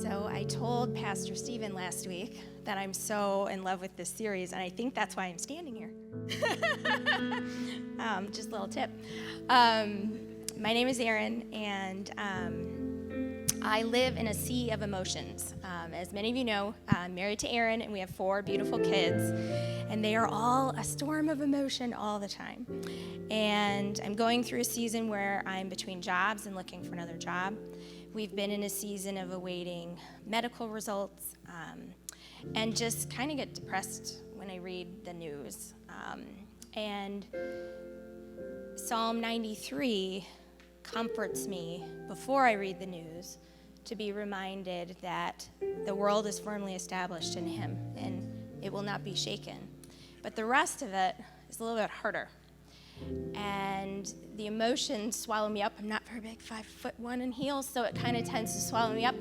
So I told Pastor Stephen last week that I'm so in love with this series, and I think that's why I'm standing here. Just a little tip. My name is Erin, and I live in a sea of emotions. As many of you know, I'm married to Erin, and we have 4 beautiful kids, and they are all a storm of emotion all the time. And I'm going through a season where I'm between jobs and looking for another job. We've been in a season of awaiting medical results, and just kind of get depressed when I read the news. And Psalm 93 comforts me before I read the news to be reminded that the world is firmly established in Him and it will not be shaken. But the rest of it is a little bit harder. And the emotions swallow me up. I'm not very big, 5'1" in heels, so it kind of tends to swallow me up.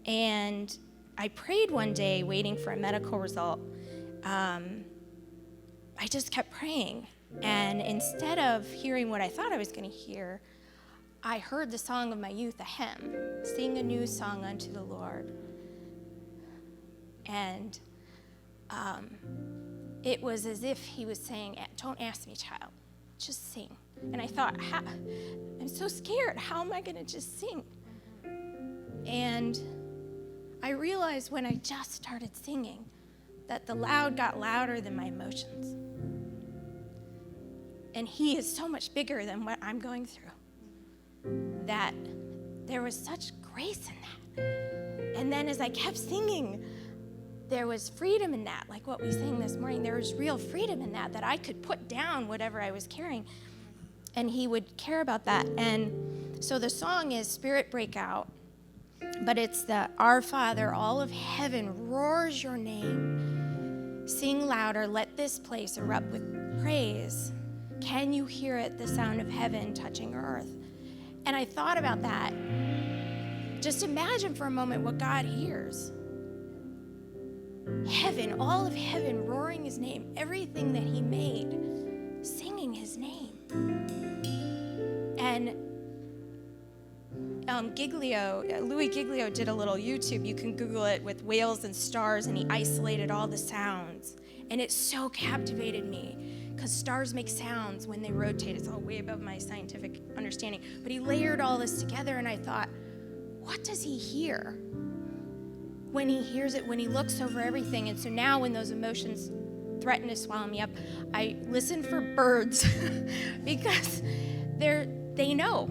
And I prayed one day waiting for a medical result. I just kept praying. And instead of hearing what I thought I was going to hear, I heard the song of my youth, a hymn, sing a new song unto the Lord. And it was as if He was saying, don't ask me, child, just sing. And I thought, I'm so scared. How am I going to just sing? And I realized when I just started singing that the loud got louder than my emotions. And He is so much bigger than what I'm going through, that there was such grace in that. And then as I kept singing, there was freedom in that, like what we sang this morning. There was real freedom in that I could put down whatever I was carrying, and He would care about that. And so the song is Spirit Break Out, but it's the Our Father, all of heaven roars your name. Sing louder, let this place erupt with praise. Can you hear it, the sound of heaven touching earth? And I thought about that. Just imagine for a moment what God hears. Heaven, all of heaven roaring His name, everything that He made, singing His name. And Louis Giglio did a little YouTube, you can Google it, with whales and stars, and he isolated all the sounds. And it so captivated me, because stars make sounds when they rotate. It's all way above my scientific understanding. But he layered all this together, and I thought, what does He hear when He hears it, when He looks over everything? And so now when those emotions threaten to swallow me up, I listen for birds because they know.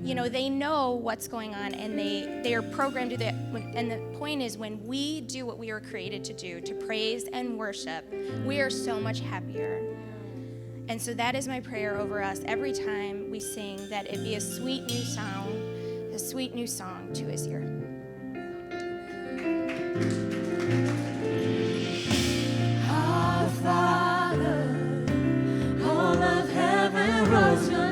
They know what's going on, and they are programmed to that. And the point is, when we do what we were created to do, to praise and worship, we are so much happier. And so that is my prayer over us every time we sing, that it be a sweet new song to His ear. Our Father, all of heaven roars your